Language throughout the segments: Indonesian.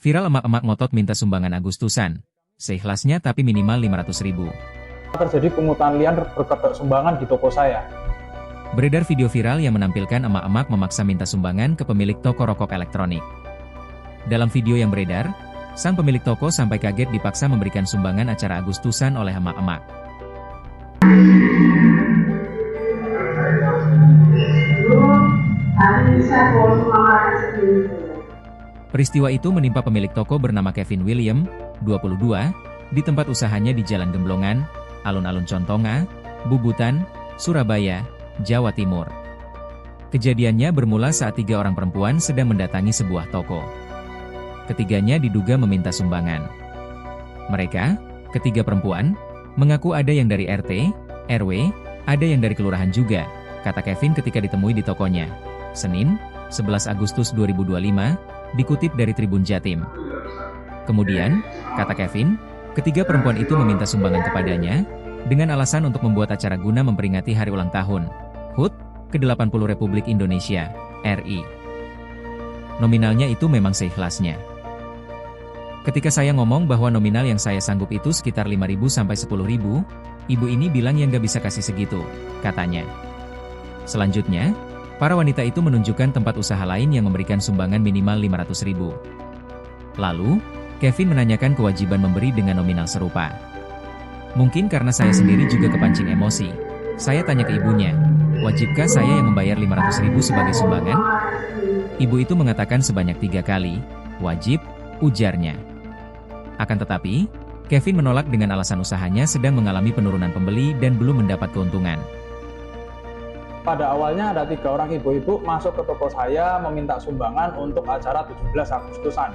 Viral emak-emak ngotot minta sumbangan Agustusan. Seikhlasnya tapi minimal 500.000. Terjadi pungutan liar berkedok sumbangan di toko saya. Beredar video viral yang menampilkan emak-emak memaksa minta sumbangan ke pemilik toko rokok elektronik. Dalam video yang beredar, sang pemilik toko sampai kaget dipaksa memberikan sumbangan acara Agustusan oleh emak-emak. Peristiwa itu menimpa pemilik toko bernama Kevin William, 22, di tempat usahanya di Jalan Gemblongan, Alun-Alun Contonga, Bubutan, Surabaya, Jawa Timur. Kejadiannya bermula saat 3 orang perempuan sedang mendatangi sebuah toko. Ketiganya diduga meminta sumbangan. Mereka, ketiga perempuan, mengaku ada yang dari RT, RW, ada yang dari kelurahan juga, kata Kevin ketika ditemui di tokonya. Senin, 11 Agustus 2025, dikutip dari Tribun Jatim. Kemudian, kata Kevin, ketiga perempuan itu meminta sumbangan kepadanya, dengan alasan untuk membuat acara guna memperingati hari ulang tahun HUT ke-80 Republik Indonesia, RI. Nominalnya itu memang seikhlasnya. Ketika saya ngomong bahwa nominal yang saya sanggup itu sekitar 5.000 sampai 10.000, ibu ini bilang ya nggak bisa kasih segitu, katanya. Selanjutnya, para wanita itu menunjukkan tempat usaha lain yang memberikan sumbangan minimal 500.000. Lalu, Kevin menanyakan kewajiban memberi dengan nominal serupa. Mungkin karena saya sendiri juga kepancing emosi. Saya tanya ke ibunya, wajibkah saya yang membayar 500.000 sebagai sumbangan? Ibu itu mengatakan sebanyak 3 kali, wajib, ujarnya. Akan tetapi, Kevin menolak dengan alasan usahanya sedang mengalami penurunan pembeli dan belum mendapat keuntungan. Pada awalnya ada 3 orang ibu-ibu masuk ke toko saya meminta sumbangan untuk acara 17 Agustusan.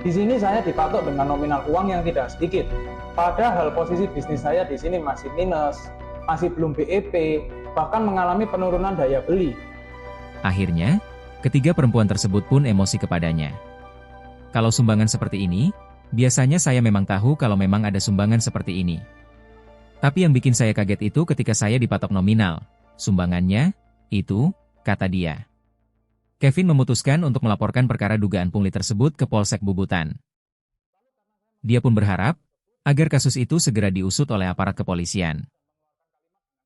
Di sini saya dipatok dengan nominal uang yang tidak sedikit. Padahal posisi bisnis saya di sini masih minus, masih belum BEP, bahkan mengalami penurunan daya beli. Akhirnya, ketiga perempuan tersebut pun emosi kepadanya. Kalau sumbangan seperti ini, biasanya saya memang tahu kalau memang ada sumbangan seperti ini. Tapi yang bikin saya kaget itu ketika saya dipatok nominal. Sumbangannya, itu, kata dia. Kevin memutuskan untuk melaporkan perkara dugaan pungli tersebut ke Polsek Bubutan. Dia pun berharap, agar kasus itu segera diusut oleh aparat kepolisian.